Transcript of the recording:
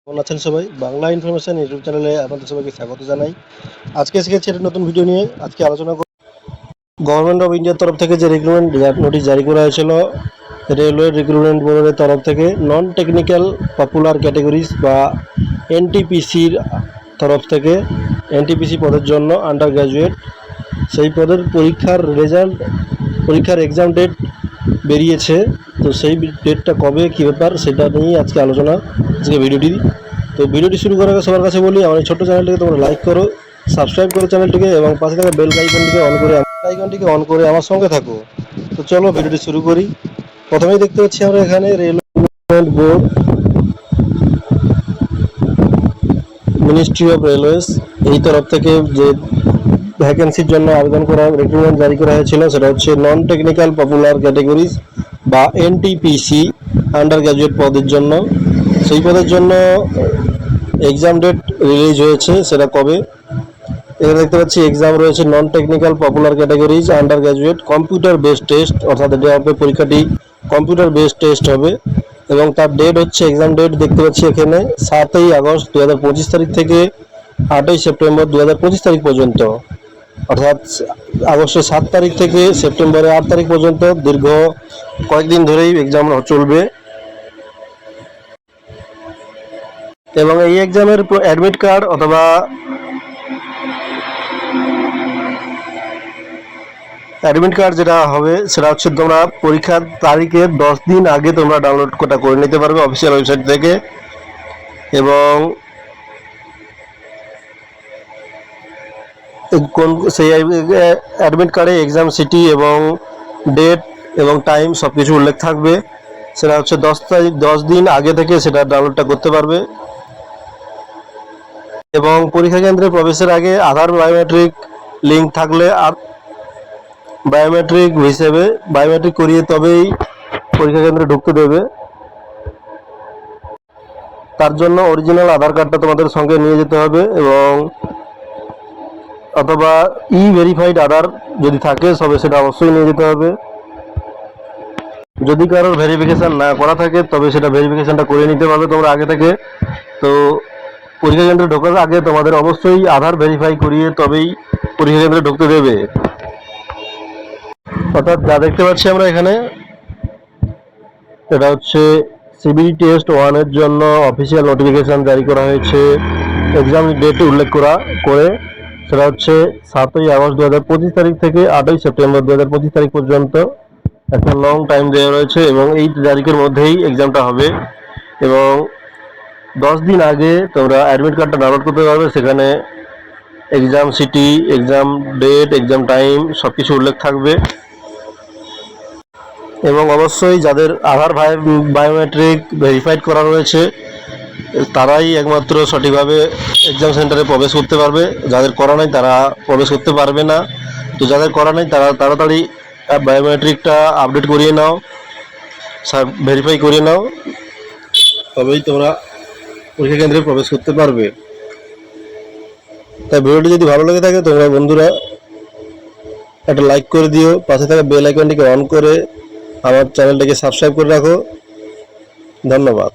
কেমন আছেন সবাই? বাংলা ইনফরমেশন ইউটিউব চ্যানেলে আপনাদের সবাইকে স্বাগত জানাই। আজকে এসেছি একটা নতুন ভিডিও নিয়ে। আজকে আলোচনা করব গভর্নমেন্ট অফ ইন্ডিয়ার তরফ থেকে যে রিক্রুটমেন্ট নোটিশ জারি করা হয়েছিল রেলওয়ে রিক্রুটমেন্ট বোর্ডের তরফ থেকে নন টেকনিক্যাল পপুলার ক্যাটাগরিজ বা এনটিপিসির তরফ থেকে এনটিপিসি পদের জন্য আন্ডার গ্র্যাজুয়েট সেই পদের পরীক্ষার এক্সাম ডেট বেরিয়েছে। তো সেই ডেটটা কবে কী ব্যাপার সেটা নিয়েই আজকে আলোচনা, আজকে ভিডিওটি। তো ভিডিওটি শুরু করার আগে সবার কাছে বলি, আমার এই ছোট্ট চ্যানেলটিকে তোমরা লাইক করো, সাবস্ক্রাইব করো চ্যানেলটিকে এবং পাশে থাকা বেল আইকনটিকে অন করে আমার সঙ্গে থাকো। তো চলো ভিডিওটি শুরু করি। প্রথমেই দেখতে পাচ্ছি আমরা এখানে railway board, ministry of railways এই তরফ থেকে যে ভ্যাকেন্সির জন্য আবেদন করা রিক্রুটমেন্ট জারি করা হয়েছিল সেটা হচ্ছে নন টেকনিক্যাল পপুলার ক্যাটাগরিজ বা এনটিপিসি আন্ডার গ্র্যাজুয়েট পদের জন্য। সেই পদের জন্য এক্সাম ডেট রিলিজ হয়েছে, সেটা কবে এখানে দেখতে পাচ্ছি। এক্সাম রয়েছে non technical popular categories under graduate computer based test, অর্থাৎ এটা হবে পরীক্ষাটি কম্পিউটার বেসড টেস্ট হবে এবং তার ডেট হচ্ছে, এক্সাম ডেট দেখতে পাচ্ছি এখানে 7ই আগস্ট 2025 তারিখ থেকে 8ই সেপ্টেম্বর 2025 তারিখ পর্যন্ত, অর্থাৎ আগস্টের 7 তারিখ থেকে সেপ্টেম্বরের 8 তারিখ পর্যন্ত দীর্ঘ কয়েকদিন ধরেই এক্সাম চলবে। এবং এই এক্সামের অ্যাডমিট কার্ড অথবা যেটা হবে সেটা হচ্ছে তোমরা পরীক্ষার তারিখের 10 দিন আগে তোমরা ডাউনলোড করে নিতে পারবে অফিসিয়াল ওয়েবসাইট থেকে। এবং সেই অ্যাডমিট কার্ডে এক্সাম সিটি এবং ডেট এবং টাইম সব কিছু উল্লেখ থাকবে। সেটা হচ্ছে 10 দিন আগে থেকে সেটা ডাউনলোডটা করতে পারবে। এবং পরীক্ষা কেন্দ্রে প্রবেশের আগে আধার বায়োমেট্রিক লিঙ্ক থাকলে আর বায়োমেট্রিক করিয়ে তবেই পরীক্ষা কেন্দ্রে ঢুকতে দেবে। তার জন্য অরিজিনাল আধার কার্ডটা তোমাদের সঙ্গে নিয়ে যেতে হবে এবং অথবা ভেরিফাইড আধার যদি থাকে তবে সেটা অবশ্যই নিয়ে যেতে হবে। যদি কারোর ভেরিফিকেশন না করা থাকে তবে সেটা ভেরিফিকেশনটা করে নিতে পারবে তোমরা আগে থেকে। তো পরীক্ষা কেন্দ্রে ঢোকার আগে তোমাদের অবশ্যই আধার ভেরিফাই করিয়ে তবেই পরীক্ষা কেন্দ্রে ঢুকতে দেবে। অর্থাৎ যা দেখতে পাচ্ছি আমরা এখানে, এটা হচ্ছে সিবিটি টেস্ট 1 এর জন্য অফিসিয়াল নোটিফিকেশন জারি করা হয়েছে। এক্সাম ডেট উল্লেখ করে সেটা হচ্ছে 7ই আগস্ট 2025 তারিখ থেকে 8ই সেপ্টেম্বর 2025 তারিখ পর্যন্ত একটা লং টাইম দেওয়া রয়েছে এবং এই তারিখের মধ্যেই এক্সামটা হবে। এবং 10 দিন আগে তোমরা অ্যাডমিট কার্ডটা ডাউনলোড করতে পারবে, সেখানে exam city, exam date, exam time সব কিছু উল্লেখ থাকবে। এবং অবশ্যই যাদের আধার বায়োমেট্রিক ভেরিফাইড করা রয়েছে তারাই একমাত্র সঠিকভাবে এক্সাম সেন্টারে প্রবেশ করতে পারবে, যাদের করা নাই তারা প্রবেশ করতে পারবে না। তো যাদের করা নাই তারা তাড়াতাড়ি বায়োমেট্রিকটা আপডেট করিয়ে নাও, ভেরিফাই করিয়ে নাও, তবেই তোমরা পরীক্ষা কেন্দ্রে প্রবেশ করতে পারবে। তাই ভিডিওটি যদি ভালো লেগে থাকে তোমরা বন্ধুরা একটা লাইক করে দিও, পাশে থাকা বেল আইকনটিকে অন করে আমার চ্যানেলটাকে সাবস্ক্রাইব করে রাখো। ধন্যবাদ।